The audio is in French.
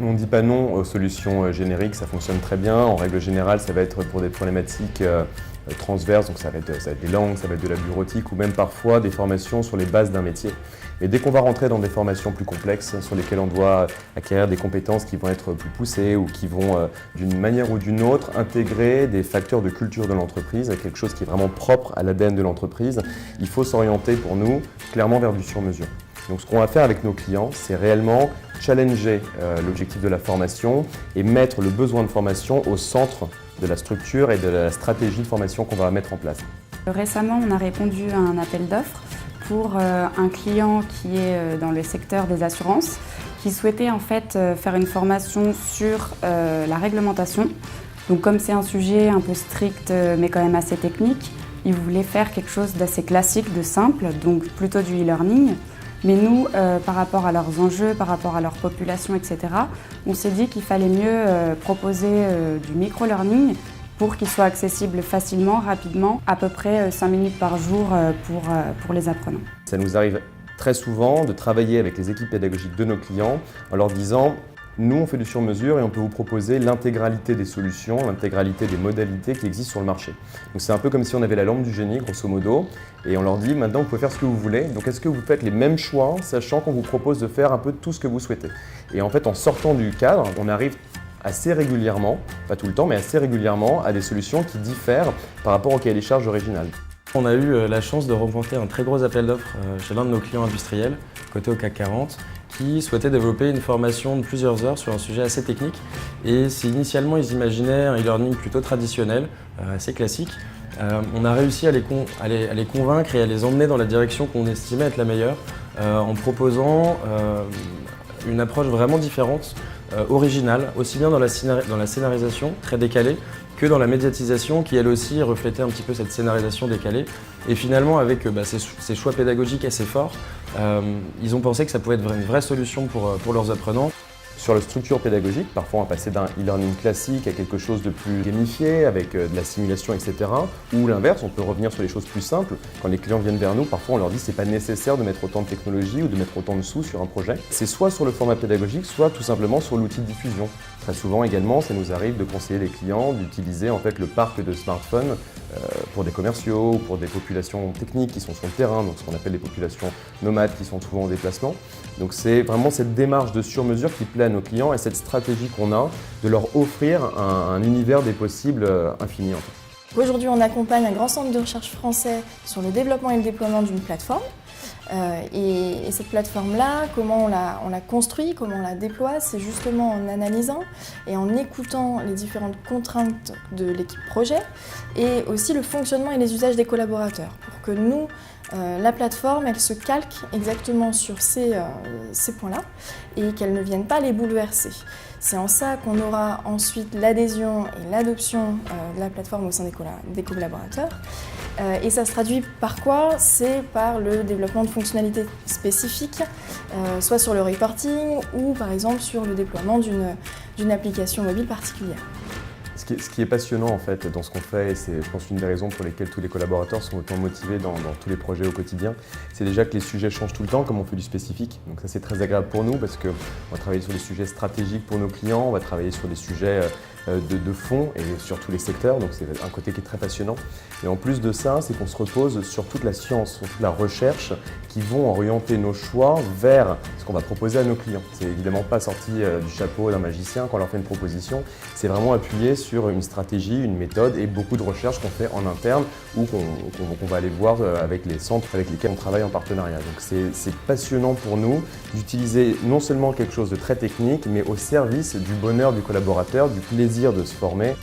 On ne dit pas non aux solutions génériques, ça fonctionne très bien. En règle générale, ça va être pour des problématiques transverses, donc ça va être des langues, ça va être de la bureautique ou même parfois des formations sur les bases d'un métier. Mais dès qu'on va rentrer dans des formations plus complexes sur lesquelles on doit acquérir des compétences qui vont être plus poussées ou qui vont d'une manière ou d'une autre intégrer des facteurs de culture de l'entreprise, quelque chose qui est vraiment propre à l'ADN de l'entreprise, il faut s'orienter pour nous clairement vers du sur-mesure. Donc ce qu'on va faire avec nos clients, c'est réellement challenger l'objectif de la formation et mettre le besoin de formation au centre de la structure et de la stratégie de formation qu'on va mettre en place. Récemment, on a répondu à un appel d'offres pour un client qui est dans le secteur des assurances, qui souhaitait en fait faire une formation sur la réglementation. Donc comme c'est un sujet un peu strict mais quand même assez technique, il voulait faire quelque chose d'assez classique, de simple, donc plutôt du e-learning. Mais nous, par rapport à leurs enjeux, par rapport à leur population, etc., on s'est dit qu'il fallait mieux proposer du micro-learning pour qu'il soit accessible facilement, rapidement, à peu près 5 minutes par jour pour les apprenants. Ça nous arrive très souvent de travailler avec les équipes pédagogiques de nos clients en leur disant nous, on fait du sur-mesure et on peut vous proposer l'intégralité des solutions, l'intégralité des modalités qui existent sur le marché. Donc c'est un peu comme si on avait la lampe du génie, grosso modo, et on leur dit maintenant vous pouvez faire ce que vous voulez. Donc est-ce que vous faites les mêmes choix, sachant qu'on vous propose de faire un peu tout ce que vous souhaitez? Et en fait, en sortant du cadre, on arrive assez régulièrement, pas tout le temps, mais assez régulièrement, à des solutions qui diffèrent par rapport au cahier des charges original. On a eu la chance de remporter un très gros appel d'offres chez l'un de nos clients industriels, côté au CAC 40, qui souhaitait développer une formation de plusieurs heures sur un sujet assez technique. Et si initialement ils imaginaient un e-learning plutôt traditionnel, assez classique, on a réussi à les convaincre et à les emmener dans la direction qu'on estimait être la meilleure, en proposant une approche vraiment différente, originale, aussi bien dans la scénarisation, très décalée, que dans la médiatisation qui elle aussi reflétait un petit peu cette scénarisation décalée. Et finalement avec ces choix pédagogiques assez forts, ils ont pensé que ça pouvait être une vraie solution pour leurs apprenants. Sur la structure pédagogique, parfois on va passer d'un e-learning classique à quelque chose de plus gamifié, avec de la simulation, etc. Ou l'inverse, on peut revenir sur les choses plus simples. Quand les clients viennent vers nous, parfois on leur dit que ce n'est pas nécessaire de mettre autant de technologie ou de mettre autant de sous sur un projet. C'est soit sur le format pédagogique, soit tout simplement sur l'outil de diffusion. Très souvent également, ça nous arrive de conseiller les clients d'utiliser en fait le parc de smartphones pour des commerciaux ou pour des populations techniques qui sont sur le terrain, donc ce qu'on appelle les populations nomades qui sont souvent en déplacement. Donc c'est vraiment cette démarche de sur-mesure qui plaît à nos clients et cette stratégie qu'on a de leur offrir un univers des possibles infini en fait. Aujourd'hui, on accompagne un grand centre de recherche français sur le développement et le déploiement d'une plateforme. Et cette plateforme-là, comment on la construit, comment on la déploie, c'est justement en analysant et en écoutant les différentes contraintes de l'équipe projet et aussi le fonctionnement et les usages des collaborateurs pour que nous, la plateforme, elle se calque exactement sur ces points-là et qu'elle ne vienne pas les bouleverser. C'est en ça qu'on aura ensuite l'adhésion et l'adoption de la plateforme au sein des collaborateurs. Et ça se traduit par quoi? C'est par le développement de fonctionnalités spécifiques, soit sur le reporting ou par exemple sur le déploiement d'une application mobile particulière. Ce qui est passionnant en fait dans ce qu'on fait, et c'est je pense une des raisons pour lesquelles tous les collaborateurs sont autant motivés dans tous les projets au quotidien, c'est déjà que les sujets changent tout le temps comme on fait du spécifique. Donc ça c'est très agréable pour nous parce qu'on va travailler sur des sujets stratégiques pour nos clients, on va travailler sur des sujets de fond et sur tous les secteurs, donc c'est un côté qui est très passionnant. Et en plus de ça, c'est qu'on se repose sur toute la science, sur toute la recherche qui vont orienter nos choix vers ce qu'on va proposer à nos clients. C'est évidemment pas sorti du chapeau d'un magicien quand on leur fait une proposition, c'est vraiment appuyé sur une stratégie, une méthode et beaucoup de recherches qu'on fait en interne ou qu'on va aller voir avec les centres avec lesquels on travaille en partenariat. Donc c'est passionnant pour nous d'utiliser non seulement quelque chose de très technique, mais au service du bonheur du collaborateur, du plaisir de se former.